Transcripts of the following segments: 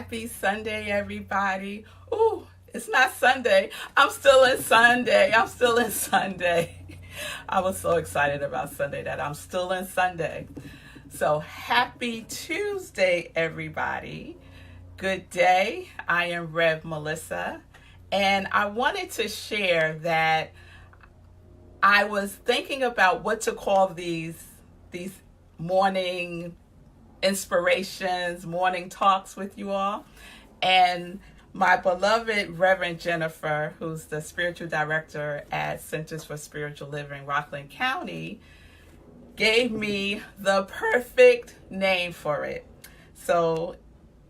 Happy Sunday, everybody. Ooh, it's not Sunday. I'm still in Sunday. I was so excited about Sunday that I'm still in Sunday. So happy Tuesday, everybody. Good day. I am Rev Melissa. And I wanted to share that I was thinking about what to call these morning inspirations, morning talks with you all. And my beloved Reverend Jennifer, who's the spiritual director at Centers for Spiritual Living, Rockland County, gave me the perfect name for it. So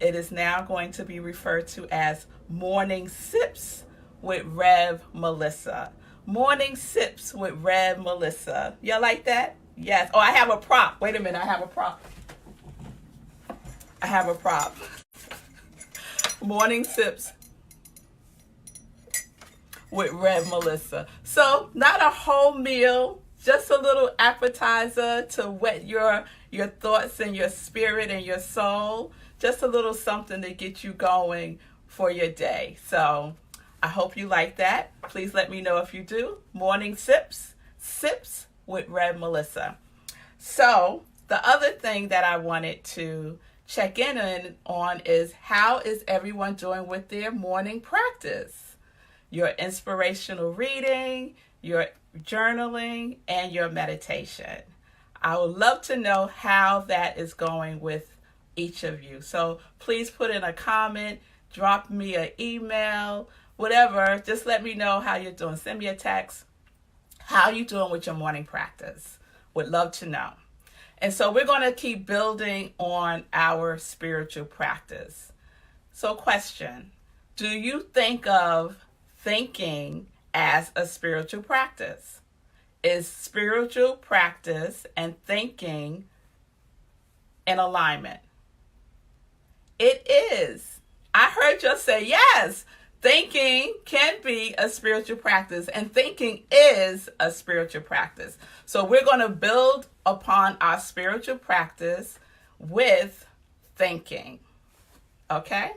it is now going to be referred to as Morning Sips with Rev Melissa. Morning Sips with Rev Melissa. Y'all like that? Yes. Oh, I have a prop. Wait a minute. I have a prop. Morning Sips with Rev Melissa. So not a whole meal, just a little appetizer to whet your thoughts and your spirit and your soul. Just a little something to get you going for your day. So I hope you like that. Please let me know if you do. Morning Sips with Rev Melissa. So the other thing that I wanted to check in on is how is everyone doing with their morning practice? Your inspirational reading, your journaling, and your meditation. I would love to know how that is going with each of you. So please put in a comment, drop me an email, whatever. Just let me know how you're doing. Send me a text. How you doing with your morning practice? Would love to know. And so we're going to keep building on our spiritual practice. So question, do you think of thinking as a spiritual practice? Is spiritual practice and thinking in alignment? It is. I heard you say yes. Thinking can be a spiritual practice, and thinking is a spiritual practice. So we're going to build upon our spiritual practice with thinking. Okay?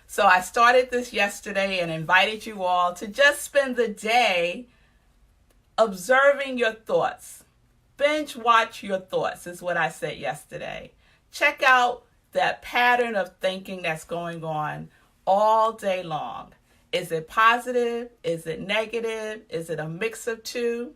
So I started this yesterday and invited you all to just spend the day observing your thoughts. Binge watch your thoughts is what I said yesterday. Check out that pattern of thinking that's going on all day long. Is it positive? Is it negative? Is it a mix of two?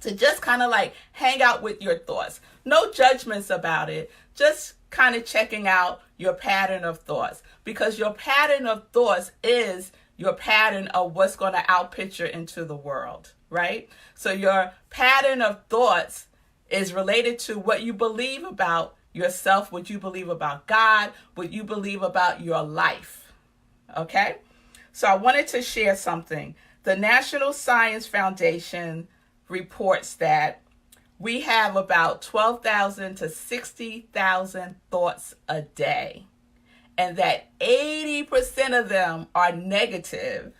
To just kind of like hang out with your thoughts. No judgments about it. Just kind of checking out your pattern of thoughts. Because your pattern of thoughts is your pattern of what's going to outpicture into the world, right? So your pattern of thoughts is related to what you believe about yourself, what you believe about God, what you believe about your life. Okay? So I wanted to share something. The National Science Foundation reports that we have about 12,000 to 60,000 thoughts a day, and that 80% of them are negative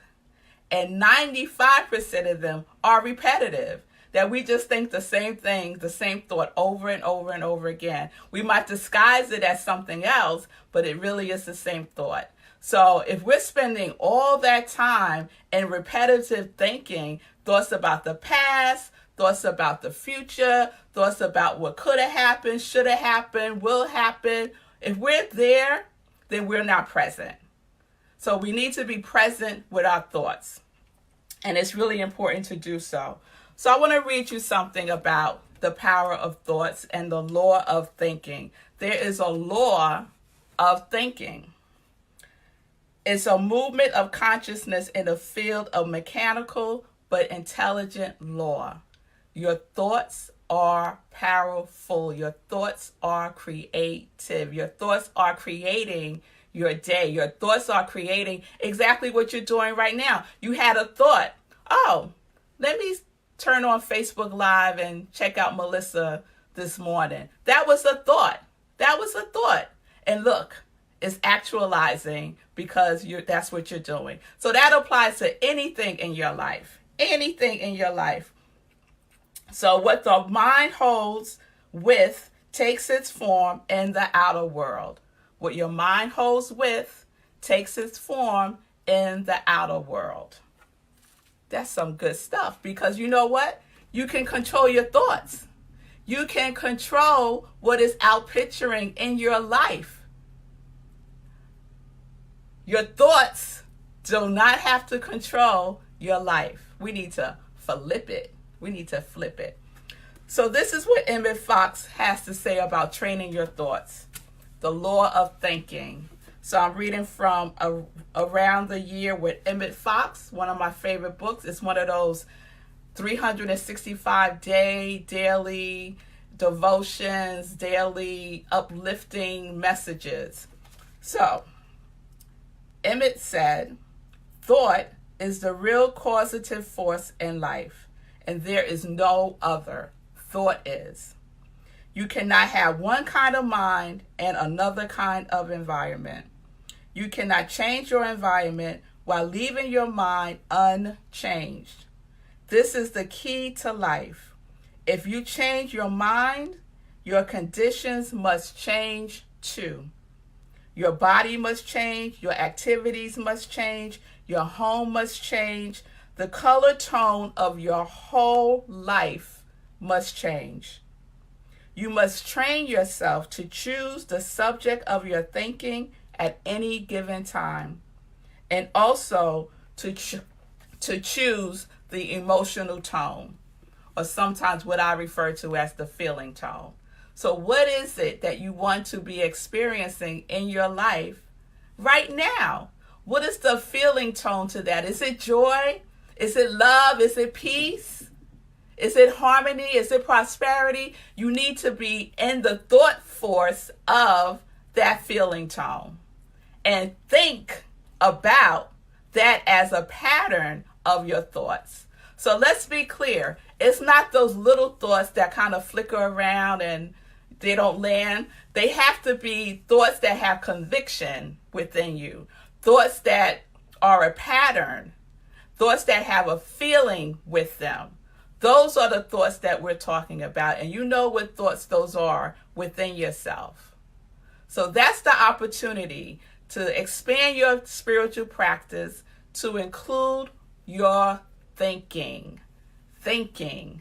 and 95% of them are repetitive. That we just think the same thing, the same thought over and over and over again. We might disguise it as something else, but it really is the same thought. So if we're spending all that time in repetitive thinking, thoughts about the past, thoughts about the future, thoughts about what could have happened, should have happened, will happen, if we're there, then we're not present. So we need to be present with our thoughts. And it's really important to do so. So I want to read you something about the power of thoughts and the law of thinking. There is a law of thinking. It's a movement of consciousness in the field of mechanical but intelligent law. Your thoughts are powerful. Your thoughts are creative. Your thoughts are creating your day. Your thoughts are creating exactly what you're doing right now. You had a thought, oh, let me turn on Facebook Live and check out Melissa this morning. That was a thought. And look, it's actualizing because that's what you're doing. So that applies to anything in your life. So what the mind holds with takes its form in the outer world. What your mind holds with takes its form in the outer world. That's some good stuff, because you know what? You can control your thoughts. You can control what is outpicturing in your life. Your thoughts do not have to control your life. We need to flip it. We need to flip it. So this is what Emmett Fox has to say about training your thoughts. The law of thinking. So I'm reading from Around the Year with Emmett Fox, one of my favorite books. It's one of those 365-day daily devotions, daily uplifting messages. So Emmett said, thought is the real causative force in life, and there is no other. Thought is. You cannot have one kind of mind and another kind of environment. You cannot change your environment while leaving your mind unchanged. This is the key to life. If you change your mind, your conditions must change too. Your body must change, your activities must change, your home must change. The color tone of your whole life must change. You must train yourself to choose the subject of your thinking at any given time, and also to choose the emotional tone, or sometimes what I refer to as the feeling tone. So what is it that you want to be experiencing in your life right now? What is the feeling tone to that? Is it joy? Is it love? Is it peace? Is it harmony? Is it prosperity? You need to be in the thought force of that feeling tone and think about that as a pattern of your thoughts. So let's be clear. It's not those little thoughts that kind of flicker around and they don't land. They have to be thoughts that have conviction within you, thoughts that are a pattern, thoughts that have a feeling with them. Those are the thoughts that we're talking about, and you know what thoughts those are within yourself. So that's the opportunity to expand your spiritual practice to include your thinking. Thinking.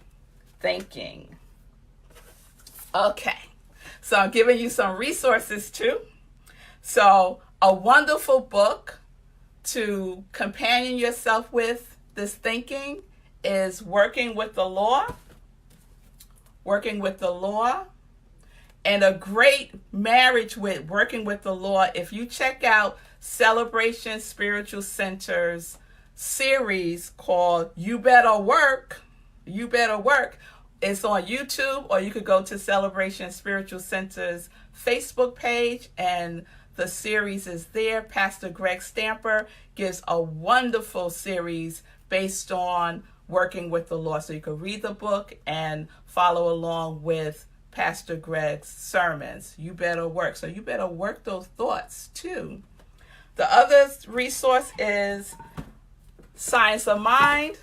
Okay, so I'm giving you some resources too. So a wonderful book to companion yourself with this thinking is Working with the Law. And a great marriage with Working with the Law, if you check out Celebration Spiritual Center's series called You Better Work. It's on YouTube, or you could go to Celebration Spiritual Center's Facebook page, and the series is there. Pastor Greg Stamper gives a wonderful series based on Working with the Law. So you can read the book and follow along with Pastor Greg's sermons. You better work. So you better work those thoughts too. The other resource is Science of Mind,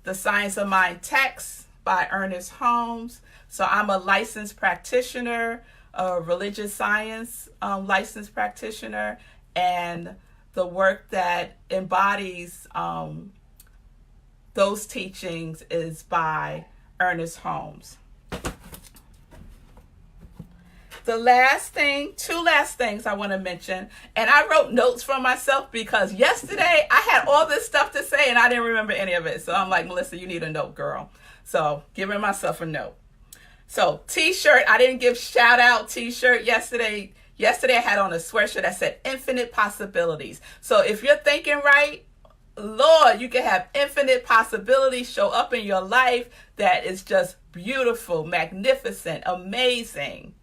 the Science of Mind text by Ernest Holmes. So I'm a licensed practitioner, a religious science licensed practitioner, and the work that embodies those teachings is by Ernest Holmes. Two last things I want to mention, and I wrote notes for myself because yesterday I had all this stuff to say and I didn't remember any of it. So I'm like, Melissa, you need a note, girl. So giving myself a note. So t-shirt, I didn't give shout out t-shirt yesterday. Yesterday I had on a sweatshirt that said infinite possibilities. So if you're thinking right, Lord, you can have infinite possibilities show up in your life that is just beautiful, magnificent, amazing.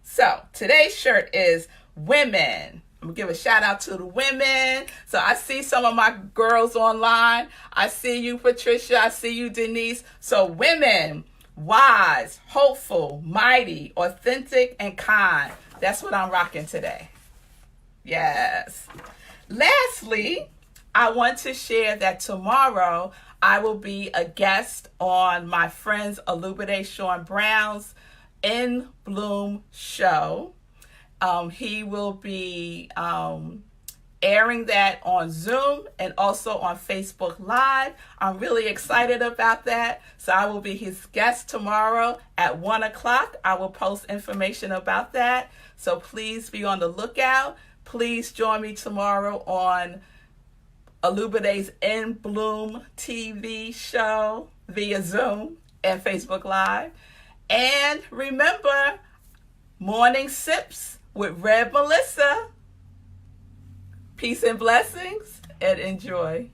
So today's shirt is women. I'm going to give a shout out to the women. So I see some of my girls online. I see you, Patricia. I see you, Denise. So women, wise, hopeful, mighty, authentic, and kind. That's what I'm rocking today. Yes. Lastly, I want to share that tomorrow I will be a guest on my friends Olubade Sean Brown's In Bloom show. He will be airing that on Zoom and also on Facebook Live. I'm really excited about that. So I will be his guest tomorrow at 1 o'clock. I will post information about that. So please be on the lookout. Please join me tomorrow on Alubide's In Bloom TV show via Zoom and Facebook Live. And remember, Morning Sips with Rev Melissa. Peace and blessings, and enjoy.